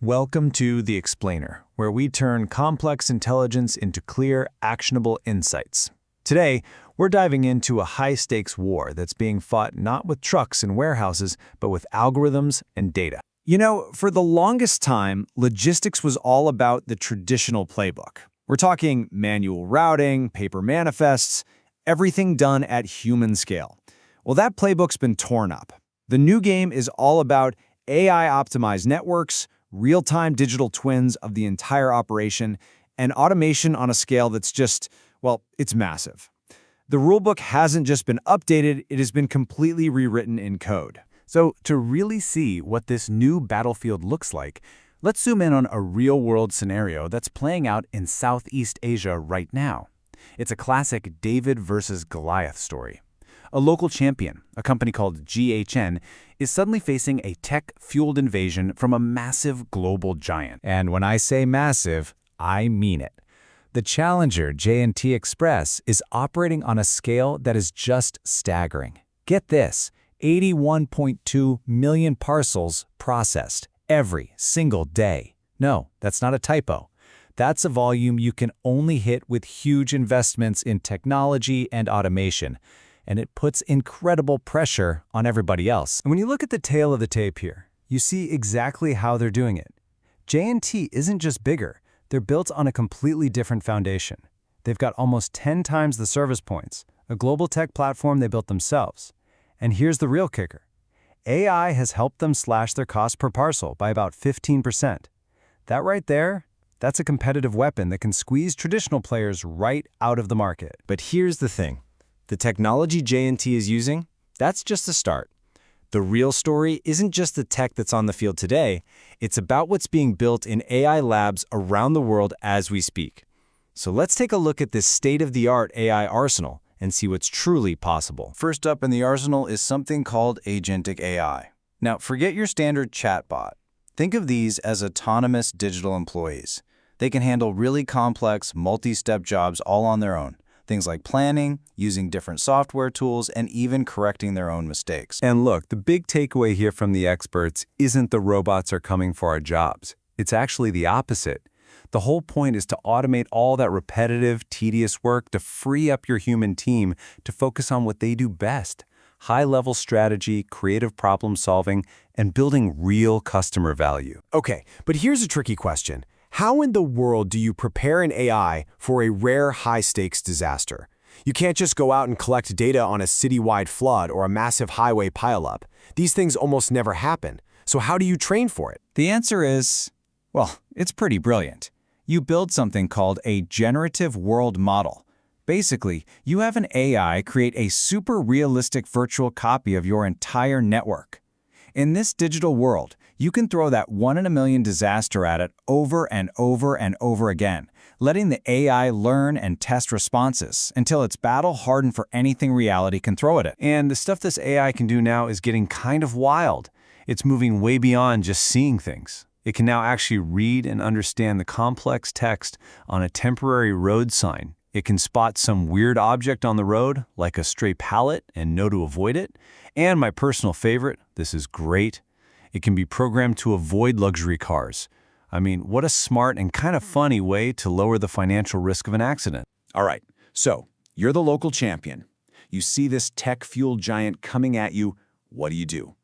Welcome to The Explainer, where we turn complex intelligence into clear, actionable insights. Today, we're diving into a high-stakes war that's being fought not with trucks and warehouses, but with algorithms and data. You know, for the longest time, logistics was all about the traditional playbook. We're talking manual routing, paper manifests, everything done at human scale. Well, that playbook's been torn up. The new game is all about AI-optimized networks, real-time digital twins of the entire operation, and automation on a scale that's just, well, it's massive. The rulebook hasn't just been updated, it has been completely rewritten in code. So to really see what this new battlefield looks like, let's zoom in on a real-world scenario that's playing out in Southeast Asia right now. It's a classic David versus Goliath story. A local champion, a company called GHN, is suddenly facing a tech-fueled invasion from a massive global giant. And when I say massive, I mean it. The challenger, J&T Express, is operating on a scale that is just staggering. Get this, 81.2 million parcels processed every single day. No, that's not a typo. That's a volume you can only hit with huge investments in technology and automation, and it puts incredible pressure on everybody else. And when you look at the tail of the tape here, you see exactly how they're doing it. J&T isn't just bigger, they're built on a completely different foundation. They've got almost 10 times the service points, a global tech platform they built themselves. And here's the real kicker. AI has helped them slash their cost per parcel by about 15%. That right there, that's a competitive weapon that can squeeze traditional players right out of the market. But here's the thing. The technology J&T is using, that's just the start. The real story isn't just the tech that's on the field today, it's about what's being built in AI labs around the world as we speak. So let's take a look at this state-of-the-art AI arsenal and see what's truly possible. First up in the arsenal is something called agentic AI. Now, forget your standard chatbot. Think of these as autonomous digital employees. They can handle really complex, multi-step jobs all on their own. Things like planning, using different software tools, and even correcting their own mistakes. And look, the big takeaway here from the experts isn't the robots are coming for our jobs. It's actually the opposite. The whole point is to automate all that repetitive, tedious work to free up your human team to focus on what they do best. High-level strategy, creative problem solving, and building real customer value. Okay, but here's a tricky question. How in the world do you prepare an AI for a rare high-stakes disaster? You can't just go out and collect data on a citywide flood or a massive highway pileup. These things almost never happen. So how do you train for it? The answer is, well, it's pretty brilliant. You build something called a generative world model. Basically, you have an AI create a super realistic virtual copy of your entire network. In this digital world, you can throw that 1 in a million disaster at it over and over and over again, letting the AI learn and test responses until it's battle-hardened for anything reality can throw at it. And the stuff this AI can do now is getting kind of wild. It's moving way beyond just seeing things. It can now actually read and understand the complex text on a temporary road sign. It can spot some weird object on the road, like a stray pallet, and know to avoid it. And my personal favorite, this is great, it can be programmed to avoid luxury cars. I mean, what a smart and kind of funny way to lower the financial risk of an accident. All right, so you're the local champion. You see this tech-fueled giant coming at you. What do?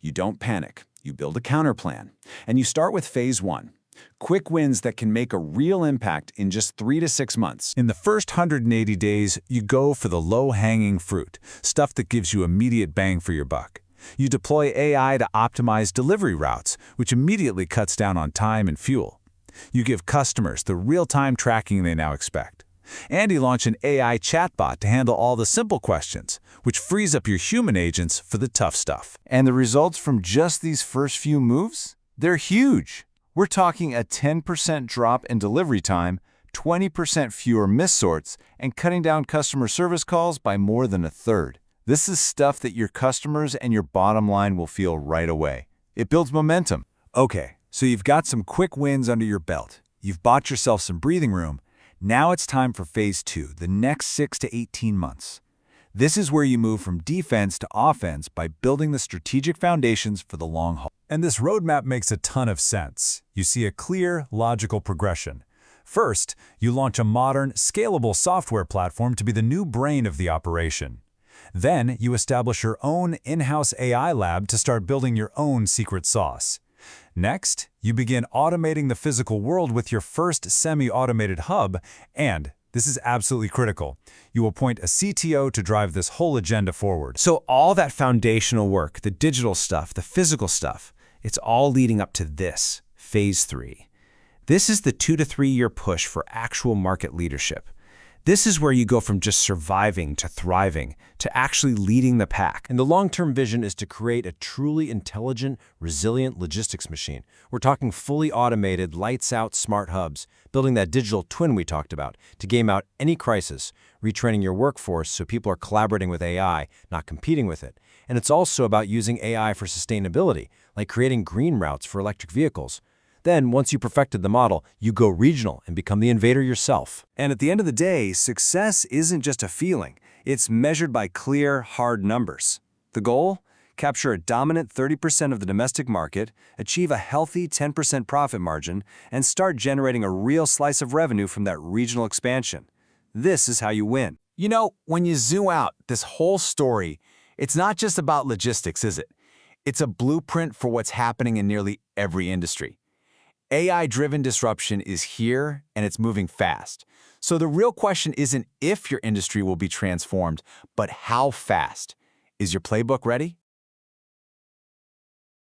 You don't panic. You build a counterplan. And you start with phase 1. Quick wins that can make a real impact in just 3 to 6 months. In the first 180 days, you go for the low-hanging fruit, stuff that gives you immediate bang for your buck. You deploy AI to optimize delivery routes, which immediately cuts down on time and fuel. You give customers the real-time tracking they now expect. And you launch an AI chatbot to handle all the simple questions, which frees up your human agents for the tough stuff. And the results from just these first few moves? They're huge. We're talking a 10% drop in delivery time, 20% fewer missorts, and cutting down customer service calls by more than a third. This is stuff that your customers and your bottom line will feel right away. It builds momentum. Okay, so you've got some quick wins under your belt. You've bought yourself some breathing room. Now it's time for phase 2, the next 6 to 18 months. This is where you move from defense to offense by building the strategic foundations for the long haul. And this roadmap makes a ton of sense. You see a clear, logical progression. First, you launch a modern, scalable software platform to be the new brain of the operation. Then, you establish your own in-house AI lab to start building your own secret sauce. Next, you begin automating the physical world with your first semi-automated hub, and, this is absolutely critical, you appoint a CTO to drive this whole agenda forward. So all that foundational work, the digital stuff, the physical stuff, it's all leading up to this, Phase 3. This is the 2 to 3 year push for actual market leadership. This is where you go from just surviving to thriving, to actually leading the pack. And the long-term vision is to create a truly intelligent, resilient logistics machine. We're talking fully automated, lights-out smart hubs, building that digital twin we talked about, to game out any crisis, retraining your workforce so people are collaborating with AI, not competing with it. And it's also about using AI for sustainability, like creating green routes for electric vehicles. Then, once you perfected the model, you go regional and become the invader yourself. And at the end of the day, success isn't just a feeling. It's measured by clear, hard numbers. The goal? Capture a dominant 30% of the domestic market, achieve a healthy 10% profit margin, and start generating a real slice of revenue from that regional expansion. This is how you win. You know, when you zoom out, this whole story, it's not just about logistics, is it? It's a blueprint for what's happening in nearly every industry. AI-driven disruption is here, and it's moving fast. So the real question isn't if your industry will be transformed, but how fast. Is your playbook ready?